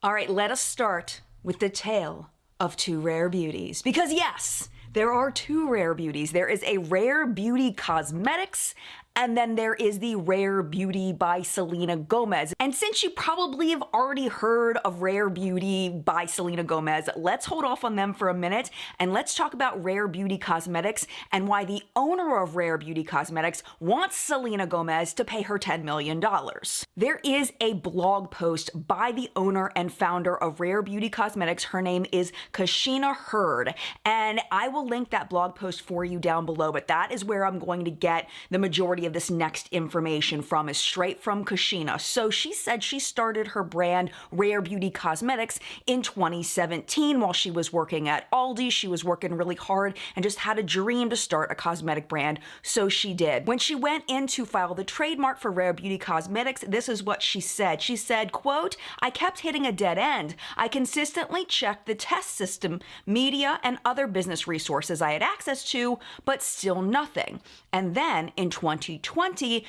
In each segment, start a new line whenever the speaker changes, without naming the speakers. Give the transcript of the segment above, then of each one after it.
All right, let us start with the tale of two rare beauties. Because yes, there are two rare beauties. There is a Rare Beauty Cosmetics, and then there is the Rare Beauty by Selena Gomez. And since you probably have already heard of Rare Beauty by Selena Gomez, let's hold off on them for a minute and let's talk about Rare Beauty Cosmetics and why the owner of Rare Beauty Cosmetics wants Selena Gomez to pay her $10 million. There is a blog post by the owner and founder of Rare Beauty Cosmetics. Her name is Kashina Hurd, and I will link that blog post for you down below, but that is where I'm going to get the majority of this next information from, is straight from Kashina. So she said she started her brand Rare Beauty Cosmetics in 2017 while she was working at Aldi. She was working really hard and just had a dream to start a cosmetic brand, so she did. When she went in to file the trademark for Rare Beauty Cosmetics, this is what she said. She said, quote, "I kept hitting a dead end. I consistently checked the test system, media, and other business resources I had access to, but still nothing. And then in 2020,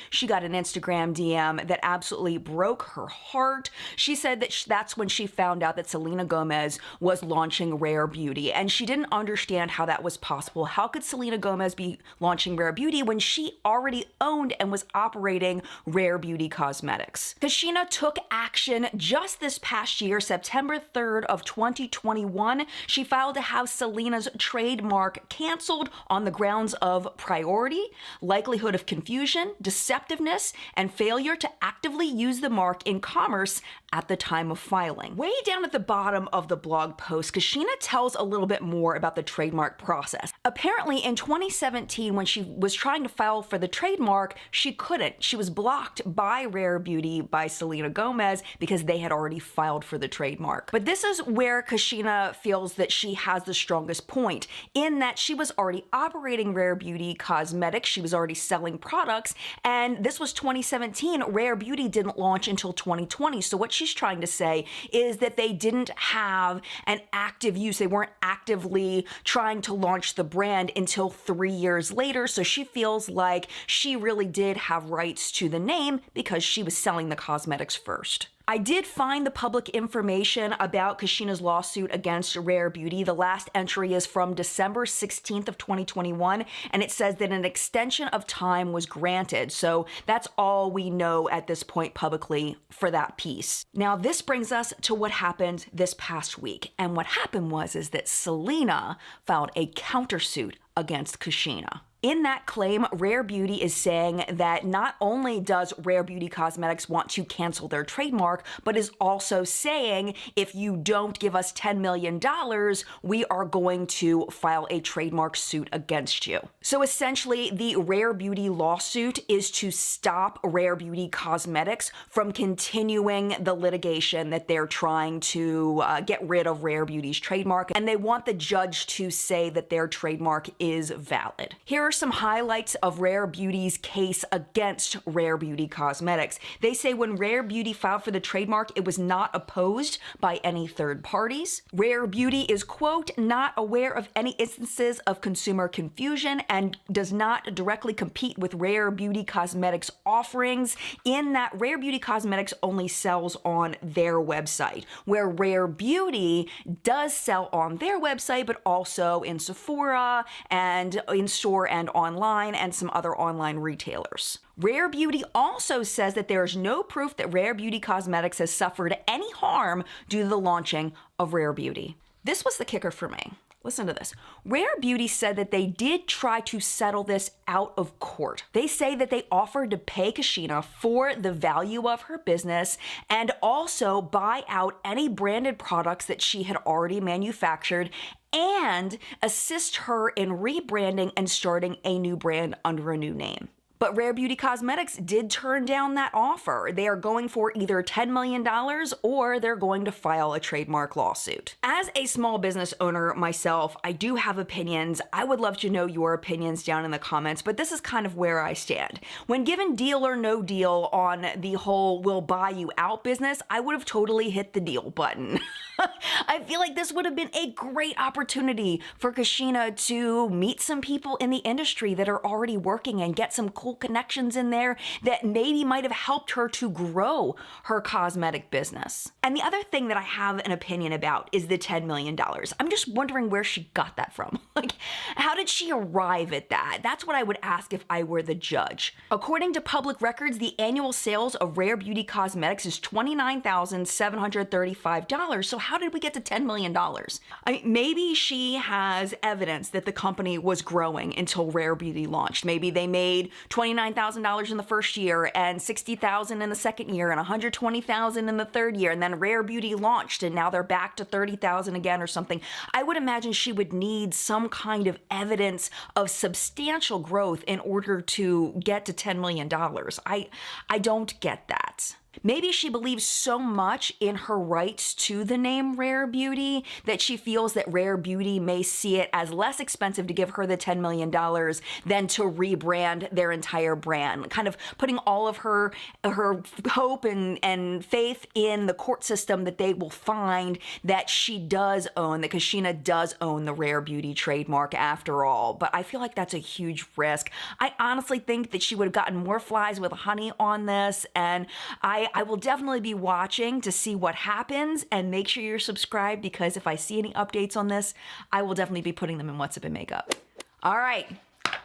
she got an Instagram DM that absolutely broke her heart. She said that that's when she found out that Selena Gomez was launching Rare Beauty, and she didn't understand how that was possible. How could Selena Gomez be launching Rare Beauty when she already owned and was operating Rare Beauty Cosmetics?" Kashina took action just this past year, September 3rd of 2021. She filed to have Selena's trademark canceled on the grounds of priority, likelihood of confusion, deceptiveness, and failure to actively use the mark in commerce at the time of filing. Way down at the bottom of the blog post, Kashina tells a little bit more about the trademark process. Apparently in 2017, when she was trying to file for the trademark, she couldn't. She was blocked by Rare Beauty by Selena Gomez because they had already filed for the trademark. But this is where Kashina feels that she has the strongest point, in that she was already operating Rare Beauty Cosmetics. She was already selling products, and this was 2017. Rare Beauty didn't launch until 2020. So what she's trying to say is that they didn't have an active use. They weren't actively trying to launch the brand until 3 years later. So she feels like she really did have rights to the name because she was selling the cosmetics first. I did find the public information about Kashina's lawsuit against Rare Beauty. The last entry is from December 16th of 2021, and it says that an extension of time was granted. So that's all we know at this point publicly for that piece. Now, this brings us to what happened this past week. And what happened is that Selena filed a countersuit against Kashina. In that claim, Rare Beauty is saying that not only does Rare Beauty Cosmetics want to cancel their trademark, but is also saying, if you don't give us $10 million, we are going to file a trademark suit against you. So essentially, the Rare Beauty lawsuit is to stop Rare Beauty Cosmetics from continuing the litigation that they're trying to get rid of Rare Beauty's trademark, and they want the judge to say that their trademark is valid. Here are some highlights of Rare Beauty's case against Rare Beauty Cosmetics. They say when Rare Beauty filed for the trademark, it was not opposed by any third parties. Rare Beauty is, quote, "not aware of any instances of consumer confusion and does not directly compete with Rare Beauty Cosmetics offerings, in that Rare Beauty Cosmetics only sells on their website, where Rare Beauty does sell on their website, but also in Sephora and in-store and online and some other online retailers." Rare Beauty also says that there is no proof that Rare Beauty Cosmetics has suffered any harm due to the launching of Rare Beauty. This was the kicker for me. Listen to this. Rare Beauty said that they did try to settle this out of court. They say that they offered to pay Kashina for the value of her business and also buy out any branded products that she had already manufactured and assist her in rebranding and starting a new brand under a new name. But Rare Beauty Cosmetics did turn down that offer. They are going for either $10 million or they're going to file a trademark lawsuit. As a small business owner myself, I do have opinions. I would love to know your opinions down in the comments, but this is kind of where I stand. When given deal or no deal on the whole "we'll buy you out" business, I would have totally hit the deal button. I feel like this would have been a great opportunity for Kashina to meet some people in the industry that are already working and get some cool connections in there that maybe might have helped her to grow her cosmetic business. And the other thing that I have an opinion about is the $10 million. I'm just wondering where she got that from. Like, how did she arrive at that? That's what I would ask if I were the judge. According to public records, the annual sales of Rare Beauty Cosmetics is $29,735. So how did we get to $10 million? I mean, maybe she has evidence that the company was growing until Rare Beauty launched. Maybe they made $29,000 in the first year and $60,000 in the second year and $120,000 in the third year. And then Rare Beauty launched and now they're back to $30,000 again or something. I would imagine she would need some kind of evidence of substantial growth in order to get to $10 million. I don't get that. Maybe she believes so much in her rights to the name Rare Beauty that she feels that Rare Beauty may see it as less expensive to give her the $10 million than to rebrand their entire brand, kind of putting all of her hope and faith in the court system that they will find that she does own, that Kashina does own the Rare Beauty trademark after all. But I feel like that's a huge risk. I honestly think that she would have gotten more flies with honey on this, and I will definitely be watching to see what happens, and make sure you're subscribed because if I see any updates on this, I will definitely be putting them in What's Up and Makeup. All right.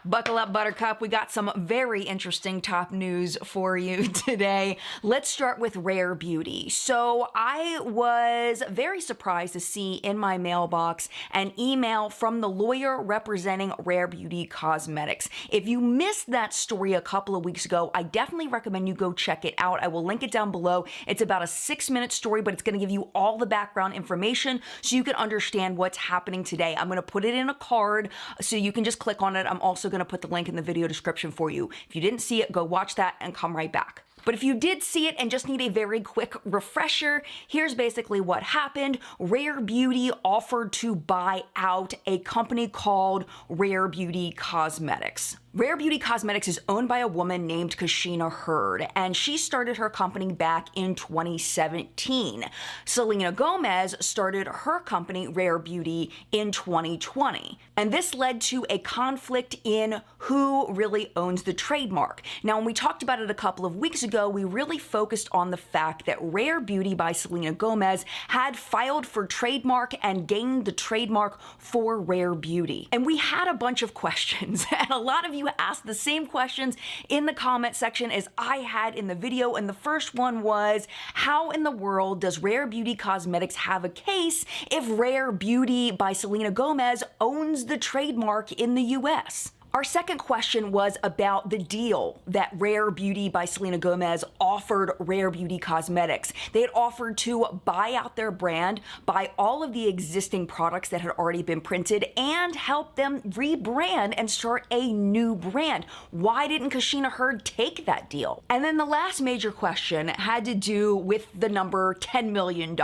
Buckle up, Buttercup. We got some very interesting top news for you today. Let's start with Rare Beauty. So I was very surprised to see in my mailbox an email from the lawyer representing Rare Beauty Cosmetics. If you missed that story a couple of weeks ago, I definitely recommend you go check it out. I will link it down below. It's about a 6-minute story, but it's going to give you all the background information so you can understand what's happening today. I'm going to put it in a card so you can just click on it. I'm also going to put the link in the video description for you. If you didn't see it, go watch that and come right back. But if you did see it and just need a very quick refresher, here's basically what happened. Rare Beauty offered to buy out a company called Rare Beauty Cosmetics. Rare Beauty Cosmetics is owned by a woman named Kashina Hurd, and she started her company back in 2017. Selena Gomez started her company, Rare Beauty, in 2020. And this led to a conflict in who really owns the trademark. Now, when we talked about it a couple of weeks ago, we really focused on the fact that Rare Beauty by Selena Gomez had filed for trademark and gained the trademark for Rare Beauty. And we had a bunch of questions, and a lot of you asked the same questions in the comment section as I had in the video. And the first one was, how in the world does Rare Beauty Cosmetics have a case if Rare Beauty by Selena Gomez owns the trademark in the US? Our second question was about the deal that Rare Beauty by Selena Gomez offered Rare Beauty Cosmetics. They had offered to buy out their brand, buy all of the existing products that had already been printed, and help them rebrand and start a new brand. Why didn't Kashina Hurd take that deal? And then the last major question had to do with the number $10 million,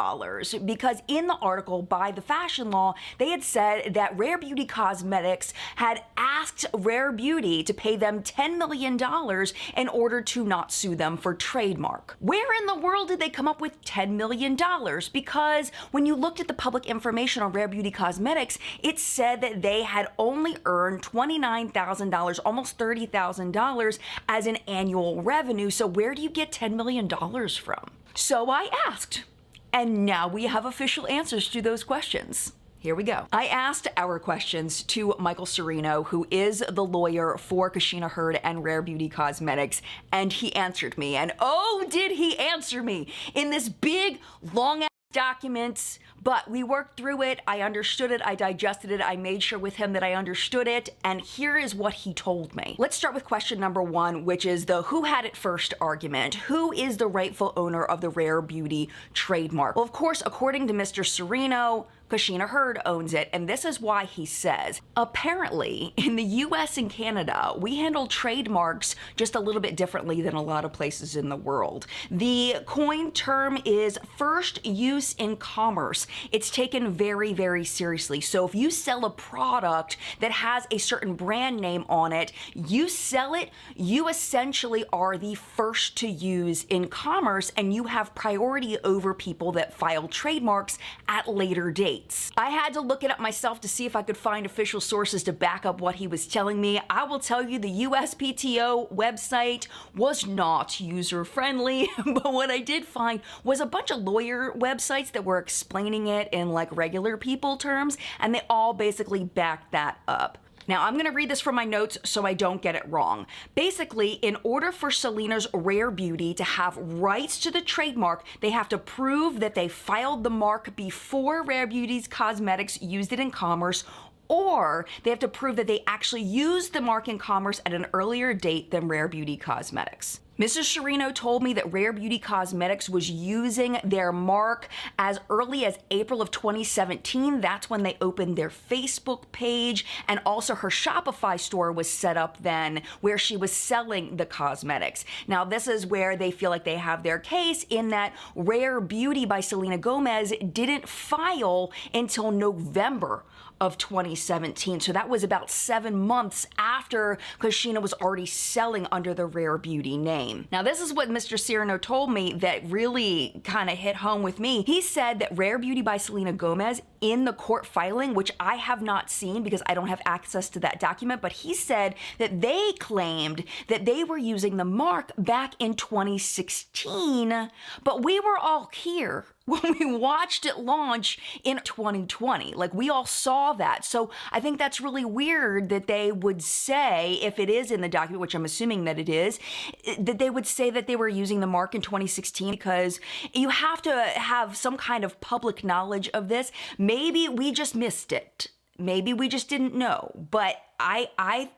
because in the article by The Fashion Law, they had said that Rare Beauty Cosmetics had asked Rare Beauty to pay them $10 million in order to not sue them for trademark. Where in the world did they come up with $10 million? Because when you looked at the public information on Rare Beauty Cosmetics, it said that they had only earned $29,000, almost $30,000 as an annual revenue. So where do you get $10 million from? So I asked, and now we have official answers to those questions. Here we go. I asked our questions to Michael Serino, who is the lawyer for Kashina Hurd and Rare Beauty Cosmetics, and he answered me. And oh, did he answer me in this big, long-ass document, but we worked through it. I understood it. I digested it. I made sure with him that I understood it. And here is what he told me. Let's start with question number one, which is the who had it first argument. Who is the rightful owner of the Rare Beauty trademark? Well, of course, according to Mr. Serino, Kashina Hurd owns it, and this is why he says, apparently, in the US and Canada, we handle trademarks just a little bit differently than a lot of places in the world. The coined term is first use in commerce. It's taken very, very seriously. So if you sell a product that has a certain brand name on it, you sell it, you essentially are the first to use in commerce, and you have priority over people that file trademarks at later dates. I had to look it up myself to see if I could find official sources to back up what he was telling me. I will tell you the USPTO website was not user-friendly, but what I did find was a bunch of lawyer websites that were explaining it in like regular people terms, and they all basically backed that up. Now, I'm gonna read this from my notes so I don't get it wrong. Basically, in order for Selena's Rare Beauty to have rights to the trademark, they have to prove that they filed the mark before Rare Beauty's Cosmetics used it in commerce, or they have to prove that they actually used the mark in commerce at an earlier date than Rare Beauty Cosmetics. Mr. Serino told me that Rare Beauty Cosmetics was using their mark as early as April of 2017. That's when they opened their Facebook page, and also her Shopify store was set up then where she was selling the cosmetics. Now, this is where they feel like they have their case in that Rare Beauty by Selena Gomez didn't file until November of 2017. So that was about 7 months after Kashina was already selling under the Rare Beauty name. Now, this is what Mr. Serino told me that really kind of hit home with me. He said that Rare Beauty by Selena Gomez in the court filing, which I have not seen because I don't have access to that document, but he said that they claimed that they were using the mark back in 2016, but we were all here when we watched it launch in 2020. Like, we all saw that. So I think that's really weird that they would say, if it is in the document, which I'm assuming that it is, that they would say that they were using the mark in 2016, because you have to have some kind of public knowledge of this. Maybe we just missed it. Maybe we just didn't know, but I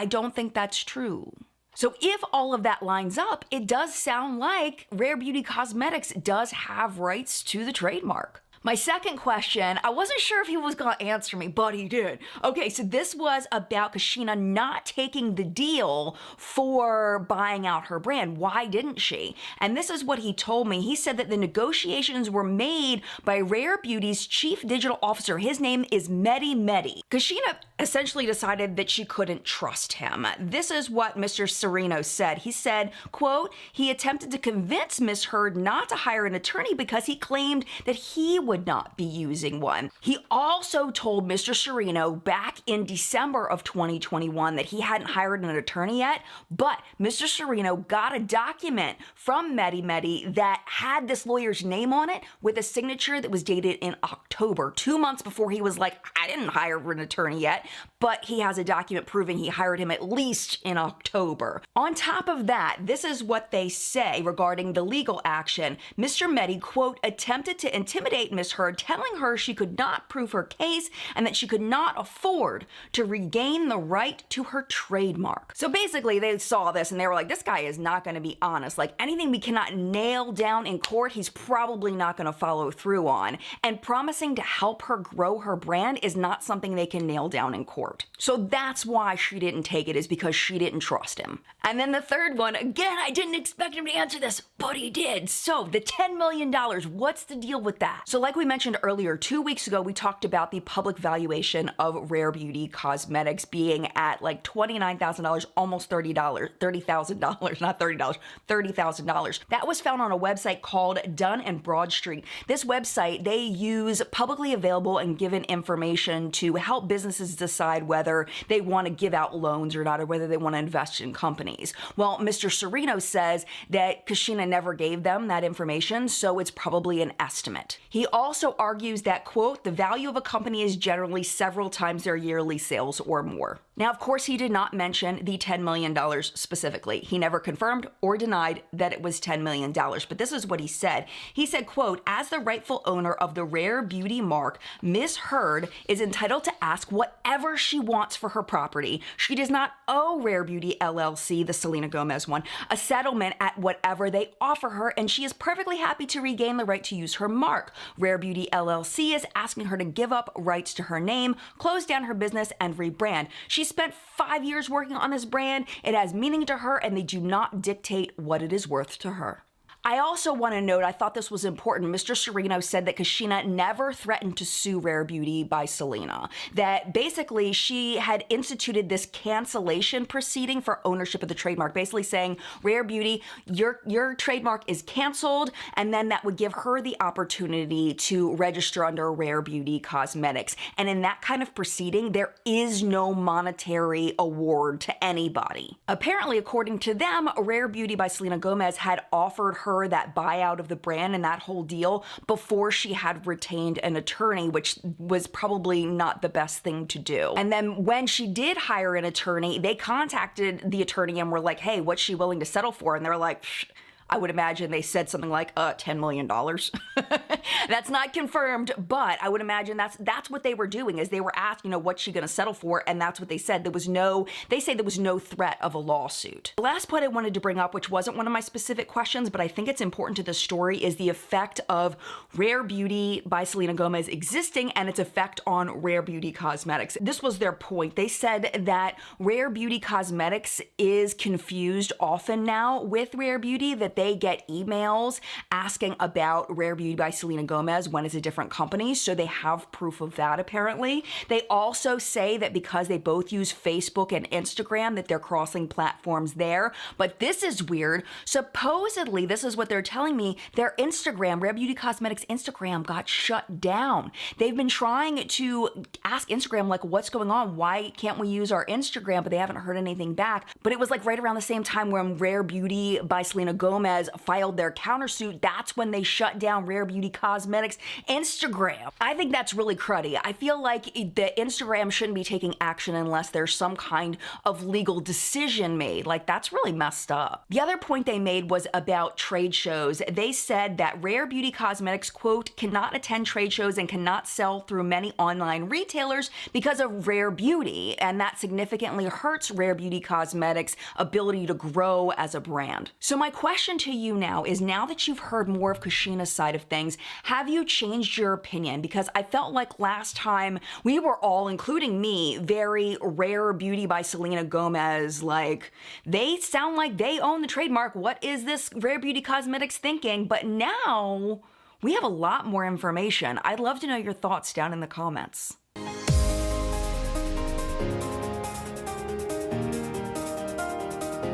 don't think that's true. So if all of that lines up, it does sound like Rare Beauty Cosmetics does have rights to the trademark. My second question, I wasn't sure if he was gonna answer me, but he did. Okay, so this was about Kashina not taking the deal for buying out her brand. Why didn't she? And this is what he told me. He said that the negotiations were made by Rare Beauty's chief digital officer. His name is Mehdi. Kashina essentially decided that she couldn't trust him. This is what Mr. Serino said. He said, quote, he attempted to convince Ms. Hurd not to hire an attorney because he claimed that he would not be using one. He also told Mr. Serino back in December of 2021 that he hadn't hired an attorney yet, but Mr. Serino got a document from Mehdi that had this lawyer's name on it with a signature that was dated in October, 2 months before he was like, I didn't hire an attorney yet, but he has a document proving he hired him at least in October. On top of that, this is what they say regarding the legal action. Mr. Mehdi, quote, attempted to intimidate Ms. Hurd, telling her she could not prove her case and that she could not afford to regain the right to her trademark. So basically they saw this and they were like, this guy is not going to be honest. Like, anything we cannot nail down in court, he's probably not going to follow through on. And promising to help her grow her brand is not something they can nail down in court. So that's why she didn't take it, is because she didn't trust him. And then the third one, again, I didn't expect him to answer this, but he did. So the $10 million, what's the deal with that? So like we mentioned earlier, 2 weeks ago, we talked about the public valuation of Rare Beauty Cosmetics being at like $29,000, almost $30,000, not $30, $30,000. That was found on a website called Dun & Bradstreet. This website, they use publicly available and given information to help businesses decide whether they want to give out loans or not, or whether they want to invest in companies. Well, Mr. Serino says that Kashina never gave them that information, so it's probably an estimate. He also argues that, quote, the value of a company is generally several times their yearly sales or more. Now, of course, he did not mention the $10 million specifically. He never confirmed or denied that it was $10 million, but this is what he said. He said, quote, as the rightful owner of the Rare Beauty mark, Ms. Hurd is entitled to ask whatever whatever she wants for her property. She does not owe Rare Beauty LLC, the Selena Gomez one, a settlement at whatever they offer her, and she is perfectly happy to regain the right to use her mark. Rare Beauty LLC is asking her to give up rights to her name, close down her business, and rebrand. She spent 5 years working on this brand. It has meaning to her, and they do not dictate what it is worth to her. I also want to note, I thought this was important, Mr. Sereno said that Kashina never threatened to sue Rare Beauty by Selena. That basically she had instituted this cancellation proceeding for ownership of the trademark, basically saying, Rare Beauty, your trademark is canceled, and then that would give her the opportunity to register under Rare Beauty Cosmetics. And in that kind of proceeding, there is no monetary award to anybody. Apparently, according to them, Rare Beauty by Selena Gomez had offered her that buyout of the brand and that whole deal before she had retained an attorney, which was probably not the best thing to do. And then when she did hire an attorney, they contacted the attorney and were like, hey, what's she willing to settle for? And they're like, I would imagine they said something like, $10 million. That's not confirmed, but I would imagine that's what they were doing, is they were asking, what's she gonna settle for? And that's what they said. They say there was no threat of a lawsuit. The last point I wanted to bring up, which wasn't one of my specific questions, but I think it's important to the story, is the effect of Rare Beauty by Selena Gomez existing and its effect on Rare Beauty Cosmetics. This was their point. They said that Rare Beauty Cosmetics is confused often now with Rare Beauty, that they get emails asking about Rare Beauty by Selena Gomez when it's a different company, so they have proof of that apparently. They also say that because they both use Facebook and Instagram, that they're crossing platforms there. But this is weird. Supposedly, this is what they're telling me, their Instagram, Rare Beauty Cosmetics Instagram, got shut down. They've been trying to ask Instagram, like, what's going on? Why can't we use our Instagram? But they haven't heard anything back. But it was like right around the same time when Rare Beauty by Selena Gomez filed their countersuit, that's when they shut down Rare Beauty Cosmetics Instagram. I think that's really cruddy. I feel like the Instagram shouldn't be taking action unless there's some kind of legal decision made. Like, that's really messed up. The other point they made was about trade shows. They said that Rare Beauty Cosmetics, quote, cannot attend trade shows and cannot sell through many online retailers because of Rare Beauty, and that significantly hurts Rare Beauty Cosmetics' ability to grow as a brand. So my question to you now is, now that you've heard more of Kashina's side of things, have you changed your opinion? Because I felt like last time we were all, including me, very Rare Beauty by Selena Gomez, like, they sound like they own the trademark. What is this Rare Beauty Cosmetics thinking? But now we have a lot more information. I'd love to know your thoughts down in the comments.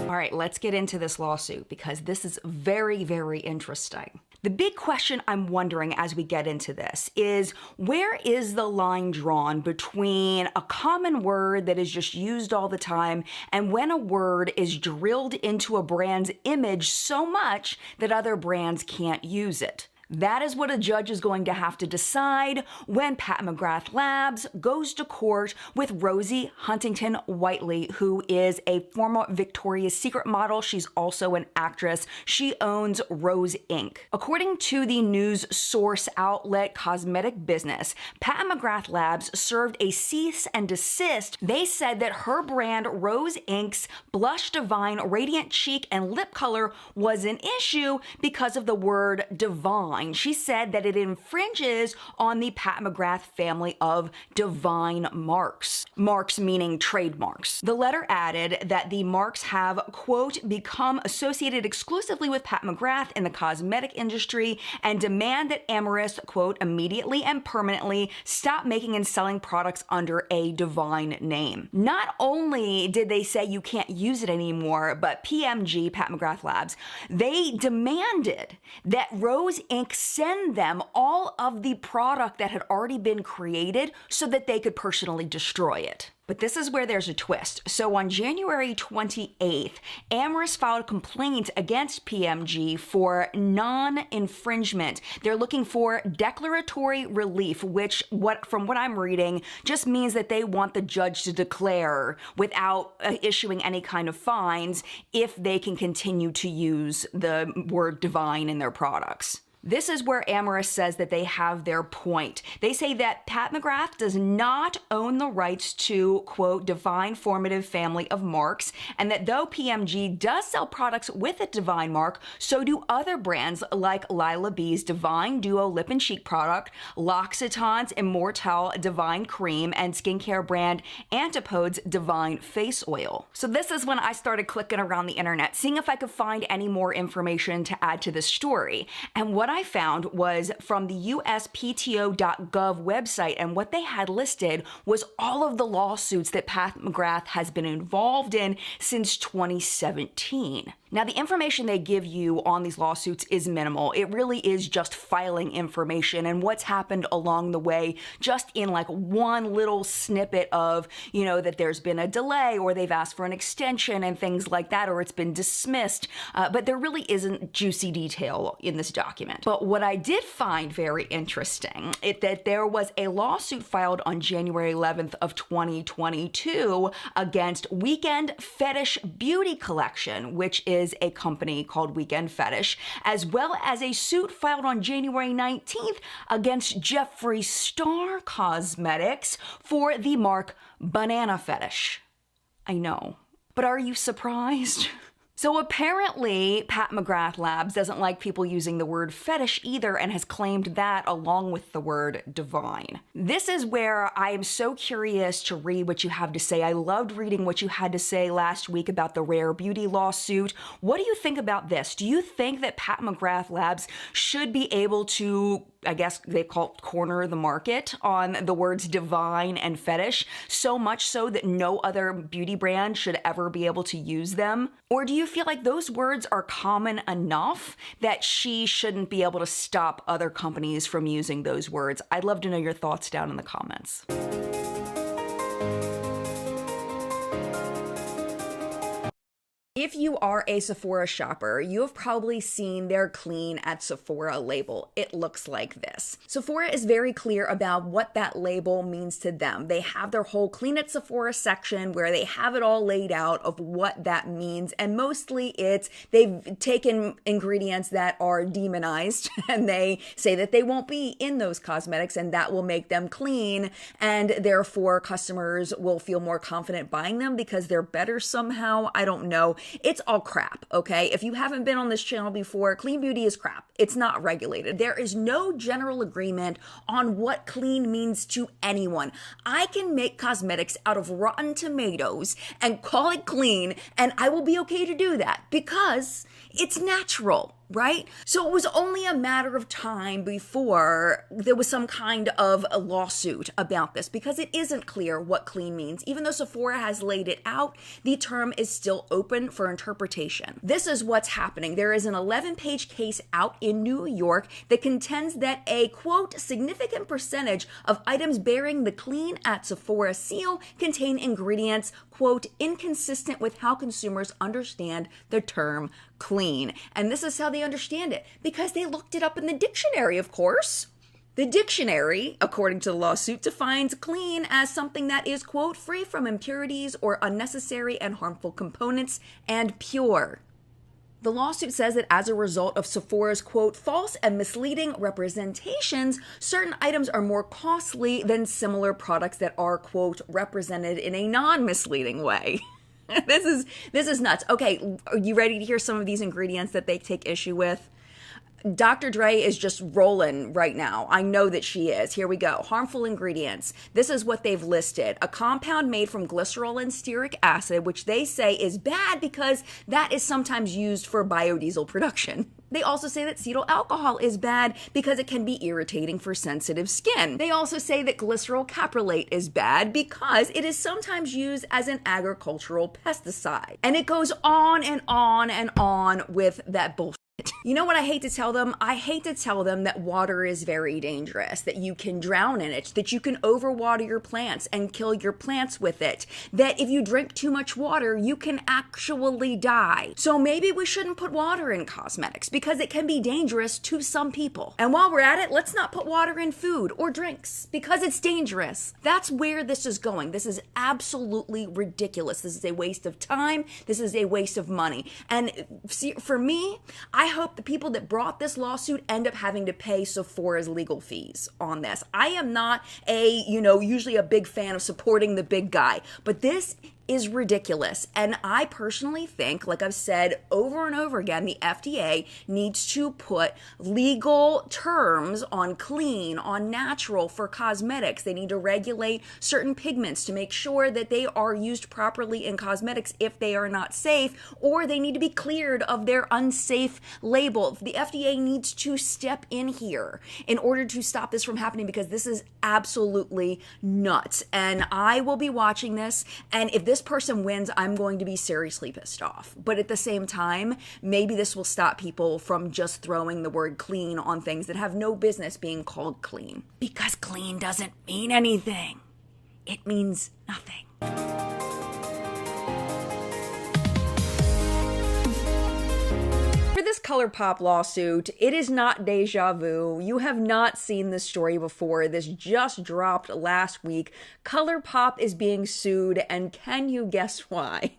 All right, let's get into this lawsuit because this is very, very interesting. The big question I'm wondering as we get into this is, where is the line drawn between a common word that is just used all the time and when a word is drilled into a brand's image so much that other brands can't use it? That is what a judge is going to have to decide when Pat McGrath Labs goes to court with Rosie Huntington Whiteley, who is a former Victoria's Secret model. She's also an actress. She owns Rose Inc. According to the news source outlet Cosmetic Business, Pat McGrath Labs served a cease and desist. They said that her brand Rose Inc.'s Blush Divine Radiant Cheek and Lip Color was an issue because of the word divine. She said that it infringes on the Pat McGrath family of divine marks. Marks meaning trademarks. The letter added that the marks have, quote, become associated exclusively with Pat McGrath in the cosmetic industry and demand that Amorous, quote, immediately and permanently stop making and selling products under a divine name. Not only did they say you can't use it anymore, but PMG, Pat McGrath Labs, they demanded that Rose Inc. send them all of the product that had already been created so that they could personally destroy it. But this is where there's a twist. So on January 28th, Amorous filed a complaint against PMG for non-infringement. They're looking for declaratory relief, which, from what I'm reading, just means that they want the judge to declare without issuing any kind of fines if they can continue to use the word divine in their products. This is where Amorous says that they have their point. They say that Pat McGrath does not own the rights to, quote, Divine Formative family of marks, and that though PMG does sell products with a Divine mark, so do other brands like Lila B's Divine Duo Lip and Cheek product, L'Occitane's Immortelle Divine Cream, and skincare brand Antipode's Divine Face Oil. So this is when I started clicking around the internet, seeing if I could find any more information to add to this story. And what I found was from the USPTO.gov website, and what they had listed was all of the lawsuits that Pat McGrath has been involved in since 2017. Now, the information they give you on these lawsuits is minimal. It really is just filing information and what's happened along the way, just in like one little snippet of, that there's been a delay or they've asked for an extension and things like that, or it's been dismissed. But there really isn't juicy detail in this document. But what I did find very interesting is that there was a lawsuit filed on January 11th of 2022 against Weekend Fetish Beauty Collection, which is a company called Weekend Fetish, as well as a suit filed on January 19th against Jeffree Star Cosmetics for the mark Banana Fetish. I know, but are you surprised? So apparently, Pat McGrath Labs doesn't like people using the word fetish either and has claimed that along with the word divine. This is where I am so curious to read what you have to say. I loved reading what you had to say last week about the Rare Beauty lawsuit. What do you think about this? Do you think that Pat McGrath Labs should be able to, I guess they call it, corner the market on the words divine and fetish, so much so that no other beauty brand should ever be able to use them? Or do you feel like those words are common enough that she shouldn't be able to stop other companies from using those words? I'd love to know your thoughts down in the comments. If you are a Sephora shopper, you have probably seen their Clean at Sephora label. It looks like this. Sephora is very clear about what that label means to them. They have their whole Clean at Sephora section where they have it all laid out of what that means. And mostly they've taken ingredients that are demonized and they say that they won't be in those cosmetics and that will make them clean. And therefore customers will feel more confident buying them because they're better somehow. I don't know. It's all crap, okay? If you haven't been on this channel before, clean beauty is crap. It's not regulated. There is no general agreement on what clean means to anyone. I can make cosmetics out of rotten tomatoes and call it clean, and I will be okay to do that because it's natural. Right? So it was only a matter of time before there was some kind of a lawsuit about this because it isn't clear what clean means. Even though Sephora has laid it out, the term is still open for interpretation. This is what's happening. There is an 11-page case out in New York that contends that a, quote, significant percentage of items bearing the Clean at Sephora seal contain ingredients, quote, inconsistent with how consumers understand the term clean. And this is how they understand it because they looked it up in the dictionary, of course. The dictionary, according to the lawsuit, defines clean as something that is, quote, free from impurities or unnecessary and harmful components and pure. The lawsuit says that as a result of Sephora's, quote, false and misleading representations, certain items are more costly than similar products that are, quote, represented in a non-misleading way. This is nuts. Okay, are you ready to hear some of these ingredients that they take issue with? Dr. Dre is just rolling right now. I know that she is. Here we go. Harmful ingredients. This is what they've listed. A compound made from glycerol and stearic acid, which they say is bad because that is sometimes used for biodiesel production. They also say that cetyl alcohol is bad because it can be irritating for sensitive skin. They also say that glycerol caprolate is bad because it is sometimes used as an agricultural pesticide. And it goes on and on and on with that bullshit. You know what I hate to tell them? I hate to tell them that water is very dangerous, that you can drown in it, that you can overwater your plants and kill your plants with it, that if you drink too much water, you can actually die. So maybe we shouldn't put water in cosmetics because it can be dangerous to some people. And while we're at it, let's not put water in food or drinks because it's dangerous. That's where this is going. This is absolutely ridiculous. This is a waste of time. This is a waste of money. And see, for me, I I hope the people that brought this lawsuit end up having to pay Sephora's legal fees on this. I am not usually a big fan of supporting the big guy, but this is ridiculous. And I personally think, like I've said over and over again, the FDA needs to put legal terms on clean, on natural for cosmetics. They need to regulate certain pigments to make sure that they are used properly in cosmetics if they are not safe, or they need to be cleared of their unsafe label. The FDA needs to step in here in order to stop this from happening, because this is absolutely nuts. And I will be watching this, and if this person wins, I'm going to be seriously pissed off. But at the same time, maybe this will stop people from just throwing the word clean on things that have no business being called clean. Because clean doesn't mean anything. It means nothing. For this ColourPop lawsuit, it is not deja vu. You have not seen this story before. This just dropped last week. ColourPop is being sued, and can you guess why?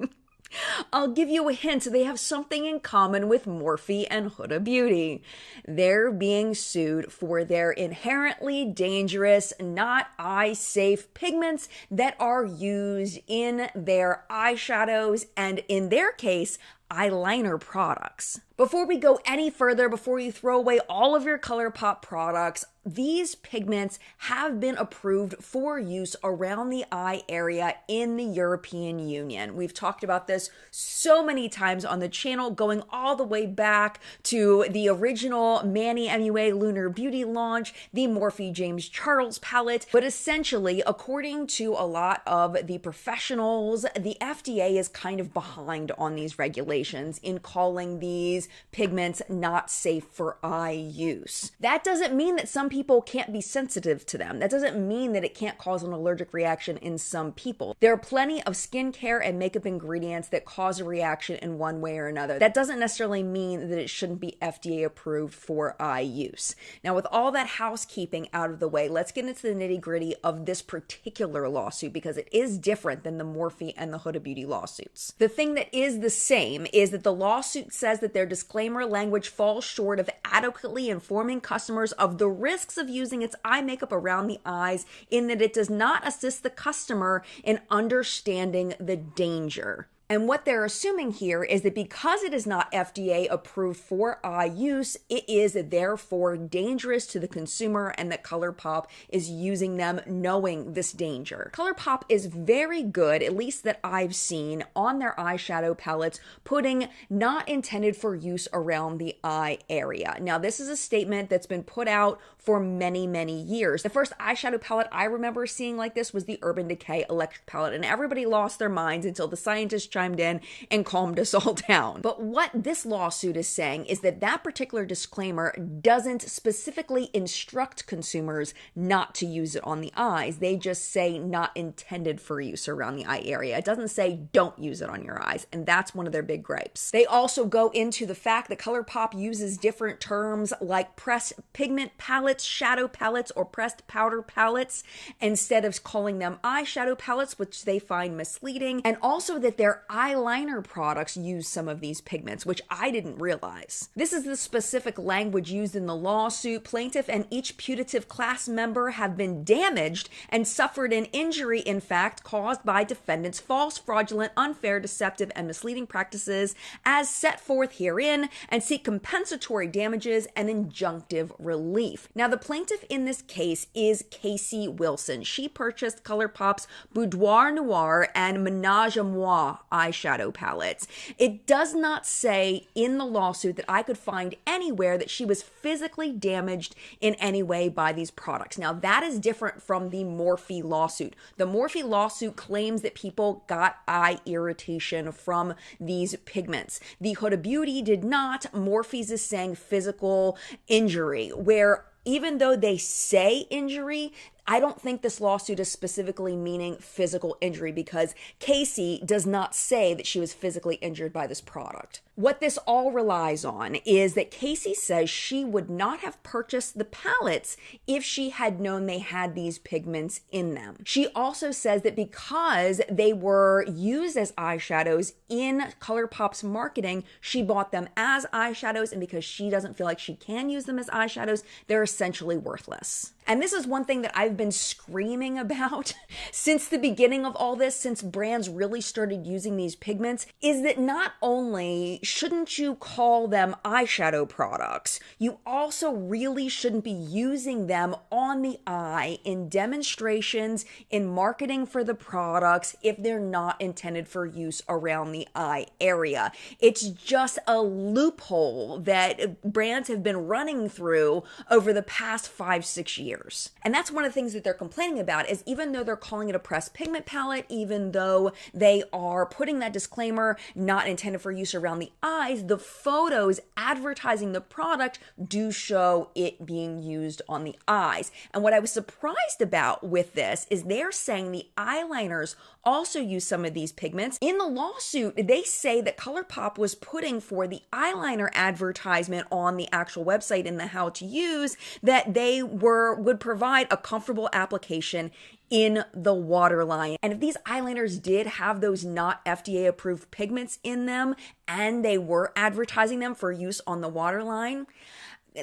I'll give you a hint. They have something in common with Morphe and Huda Beauty. They're being sued for their inherently dangerous, not eye-safe pigments that are used in their eyeshadows and, in their case, eyeliner products. Before we go any further, before you throw away all of your ColourPop products, these pigments have been approved for use around the eye area in the European Union. We've talked about this so many times on the channel, going all the way back to the original Manny MUA Lunar Beauty launch, the Morphe James Charles palette. But essentially, according to a lot of the professionals, the FDA is kind of behind on these regulations in calling these pigments not safe for eye use. That doesn't mean that some people can't be sensitive to them. That doesn't mean that it can't cause an allergic reaction in some people. There are plenty of skincare and makeup ingredients that cause a reaction in one way or another. That doesn't necessarily mean that it shouldn't be FDA approved for eye use. Now, with all that housekeeping out of the way, let's get into the nitty-gritty of this particular lawsuit, because it is different than the Morphe and the Huda Beauty lawsuits. The thing that is the same is that the lawsuit says that their disclaimer language falls short of adequately informing customers of the risks of using its eye makeup around the eyes, in that it does not assist the customer in understanding the danger. And what they're assuming here is that because it is not FDA approved for eye use, it is therefore dangerous to the consumer, and that ColourPop is using them knowing this danger. ColourPop is very good, at least that I've seen, on their eyeshadow palettes, putting not intended for use around the eye area. Now, this is a statement that's been put out for many, many years. The first eyeshadow palette I remember seeing like this was the Urban Decay Electric palette, and everybody lost their minds until the scientists chimed in and calmed us all down. But what this lawsuit is saying is that that particular disclaimer doesn't specifically instruct consumers not to use it on the eyes. They just say not intended for use around the eye area. It doesn't say don't use it on your eyes, and that's one of their big gripes. They also go into the fact that ColourPop uses different terms like pressed pigment palettes, shadow palettes, or pressed powder palettes, instead of calling them eyeshadow palettes, which they find misleading, and also that their eyeliner products use some of these pigments, which I didn't realize. This is the specific language used in the lawsuit. Plaintiff and each putative class member have been damaged and suffered an injury, in fact, caused by defendants' false, fraudulent, unfair, deceptive, and misleading practices as set forth herein, and seek compensatory damages and injunctive relief. Now, the plaintiff in this case is Casey Wilson. She purchased ColourPop's Boudoir Noir and Menage a Moi eyeshadow palettes. It does not say in the lawsuit that I could find anywhere that she was physically damaged in any way by these products. Now, that is different from the Morphe lawsuit. The Morphe lawsuit claims that people got eye irritation from these pigments. The Huda Beauty did not. Morphe's is saying physical injury, where even though they say injury, I don't think this lawsuit is specifically meaning physical injury because Casey does not say that she was physically injured by this product. What this all relies on is that Casey says she would not have purchased the palettes if she had known they had these pigments in them. She also says that because they were used as eyeshadows in ColourPop's marketing, she bought them as eyeshadows, and because she doesn't feel like she can use them as eyeshadows, they're essentially worthless. And this is one thing that I've been screaming about since the beginning of all this, since brands really started using these pigments, is that not only shouldn't you call them eyeshadow products, you also really shouldn't be using them on the eye in demonstrations, in marketing for the products, if they're not intended for use around the eye area. It's just a loophole that brands have been running through over the past 5-6 years. And that's one of the things that they're complaining about, is even though they're calling it a pressed pigment palette, even though they are putting that disclaimer, not intended for use around the eyes, the photos advertising the product do show it being used on the eyes. And what I was surprised about with this is they're saying the eyeliners also use some of these pigments. In the lawsuit, they say that ColourPop was putting for the eyeliner advertisement on the actual website in the how to use that they would provide a comfortable application in the waterline. And if these eyeliners did have those not FDA approved pigments in them and they were advertising them for use on the waterline,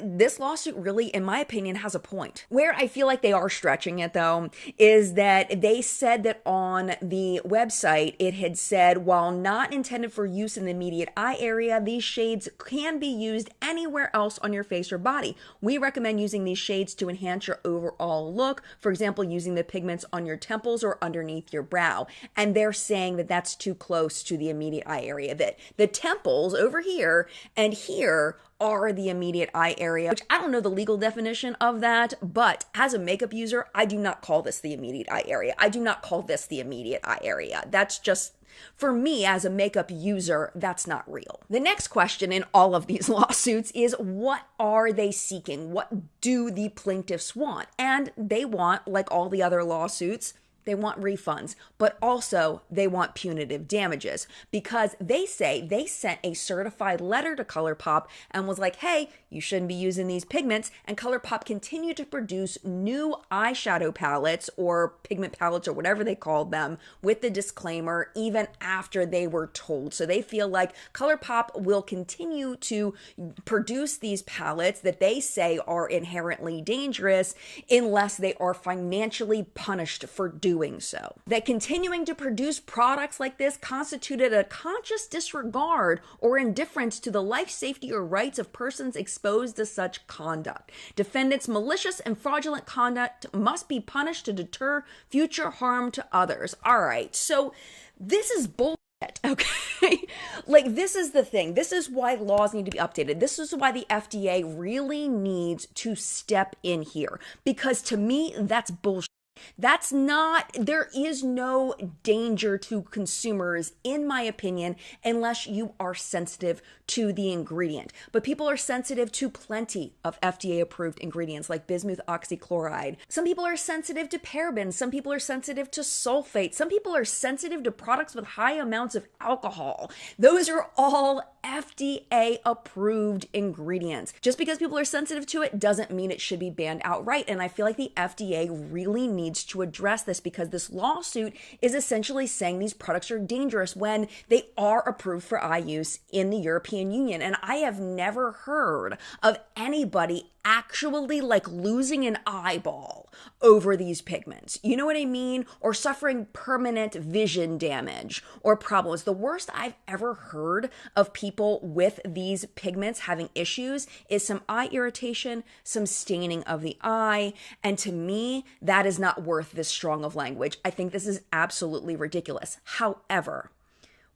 this lawsuit really, in my opinion, has a point. Where I feel like they are stretching it, though, is that they said that on the website, it had said, while not intended for use in the immediate eye area, these shades can be used anywhere else on your face or body. We recommend using these shades to enhance your overall look. For example, using the pigments on your temples or underneath your brow. And they're saying that that's too close to the immediate eye area, that the temples over here and here are the immediate eye area, which I don't know the legal definition of that, but as a makeup user, I do not call this the immediate eye area. I do not call this the immediate eye area. That's just, for me as a makeup user, that's not real. The next question in all of these lawsuits is, what are they seeking? What do the plaintiffs want? And they want, like all the other lawsuits, they want refunds, but also they want punitive damages because they say they sent a certified letter to ColourPop and was like, hey, you shouldn't be using these pigments. And ColourPop continued to produce new eyeshadow palettes or pigment palettes or whatever they called them with the disclaimer even after they were told. So they feel like ColourPop will continue to produce these palettes that they say are inherently dangerous unless they are financially punished for doing so. That continuing to produce products like this constituted a conscious disregard or indifference to the life, safety, or rights of persons exposed to such conduct. Defendants' malicious and fraudulent conduct must be punished to deter future harm to others. All right, so this is bullshit. Okay, like this is the thing. This is why laws need to be updated. This is why the FDA really needs to step in here, because to me, that's bullshit. That's not, there is no danger to consumers, in my opinion, unless you are sensitive to the ingredient. But people are sensitive to plenty of FDA-approved ingredients like bismuth oxychloride. Some people are sensitive to parabens. Some people are sensitive to sulfate. Some people are sensitive to products with high amounts of alcohol. Those are all FDA-approved ingredients. Just because people are sensitive to it doesn't mean it should be banned outright. And I feel like the FDA really needs to address this because this lawsuit is essentially saying these products are dangerous when they are approved for eye use in the European Union. And I have never heard of anybody actually like losing an eyeball over these pigments. You know what I mean? Or suffering permanent vision damage or problems. The worst I've ever heard of people with these pigments having issues is some eye irritation, some staining of the eye. And to me, that is not worth this strong of language. I think this is absolutely ridiculous. However,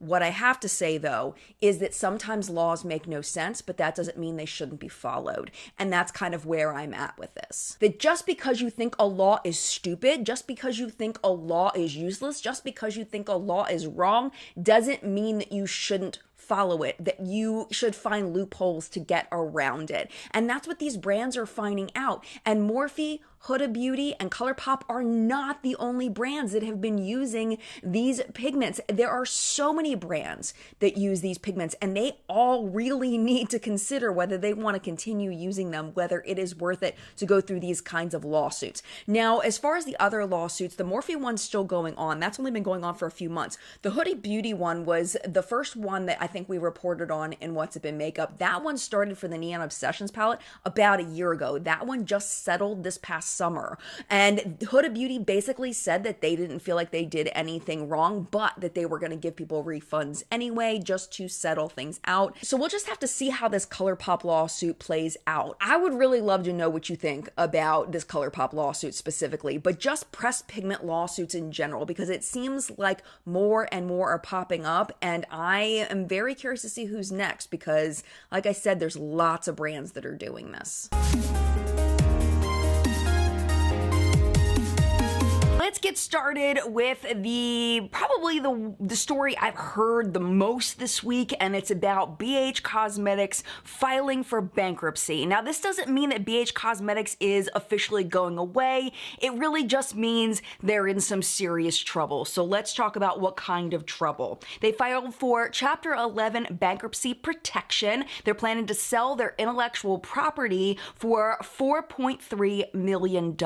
what I have to say, though, is that sometimes laws make no sense, but that doesn't mean they shouldn't be followed. And that's kind of where I'm at with this. That just because you think a law is stupid, just because you think a law is useless, just because you think a law is wrong, doesn't mean that you shouldn't follow it, that you should find loopholes to get around it. And that's what these brands are finding out. And Morphe Huda Beauty and ColourPop are not the only brands that have been using these pigments. There are so many brands that use these pigments, and they all really need to consider whether they want to continue using them, whether it is worth it to go through these kinds of lawsuits. Now, as far as the other lawsuits, the Morphe one's still going on. That's only been going on for a few months. The Huda Beauty one was the first one that I think we reported on in What's It Been Makeup. That one started for the Neon Obsessions palette about a year ago. That one just settled this past summer. And Huda Beauty basically said that they didn't feel like they did anything wrong, but that they were going to give people refunds anyway, just to settle things out. So we'll just have to see how this ColourPop lawsuit plays out. I would really love to know what you think about this ColourPop lawsuit specifically, but just pressed pigment lawsuits in general, because it seems like more and more are popping up, and I am very curious to see who's next, because like I said, there's lots of brands that are doing this. Let's get started with probably the story I've heard the most this week, and it's about BH Cosmetics filing for bankruptcy. Now, this doesn't mean that BH Cosmetics is officially going away. It really just means they're in some serious trouble. So let's talk about what kind of trouble. They filed for Chapter 11 bankruptcy protection. They're planning to sell their intellectual property for $4.3 million.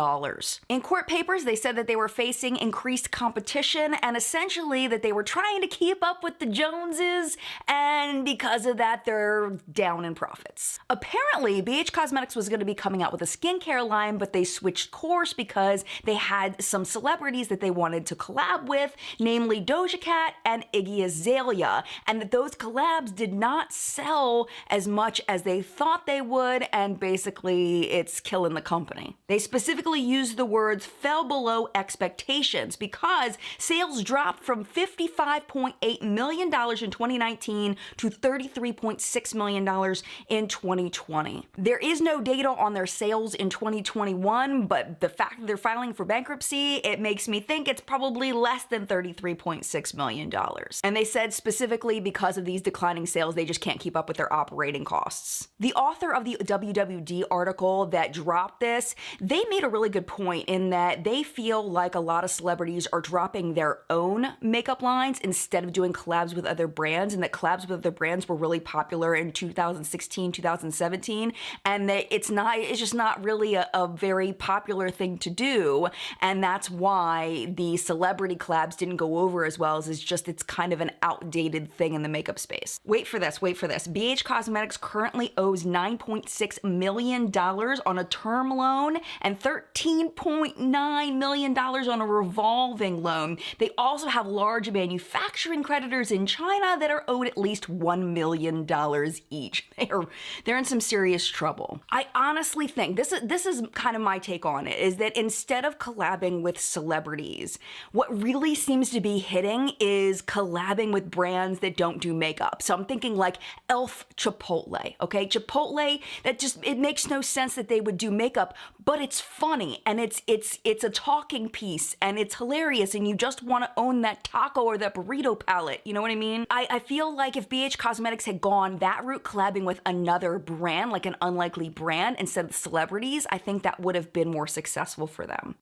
In court papers, they said that they were facing increased competition, and essentially that they were trying to keep up with the Joneses, and because of that, they're down in profits. Apparently, BH Cosmetics was going to be coming out with a skincare line, but they switched course because they had some celebrities that they wanted to collab with, namely Doja Cat and Iggy Azalea, and that those collabs did not sell as much as they thought they would, and basically it's killing the company. They specifically used the words "fell below expectations" because sales dropped from $55.8 million in 2019 to $33.6 million in 2020. There is no data on their sales in 2021, but the fact that they're filing for bankruptcy, it makes me think it's probably less than $33.6 million. And they said specifically because of these declining sales, they just can't keep up with their operating costs. The author of the WWD article that dropped this, they made a really good point in that they feel like a lot of celebrities are dropping their own makeup lines instead of doing collabs with other brands, and that collabs with other brands were really popular in 2016, 2017, and that it's just not really a very popular thing to do, and that's why the celebrity collabs didn't go over as well, as it's kind of an outdated thing in the makeup space. Wait for this. BH Cosmetics currently owes $9.6 million on a term loan and $13.9 million on a revolving loan. They also have large manufacturing creditors in China that are owed at least $1 million each. They're in some serious trouble. I honestly think this is kind of my take on it, is that instead of collabing with celebrities, what really seems to be hitting is collabing with brands that don't do makeup. So I'm thinking like Elf Chipotle, okay? Chipotle, it makes no sense that they would do makeup, but it's funny and it's a talking piece and it's hilarious and you just want to own that taco or that burrito palette, you know what I mean? I feel like if BH Cosmetics had gone that route, collabing with another brand, like an unlikely brand instead of celebrities, I think that would have been more successful for them.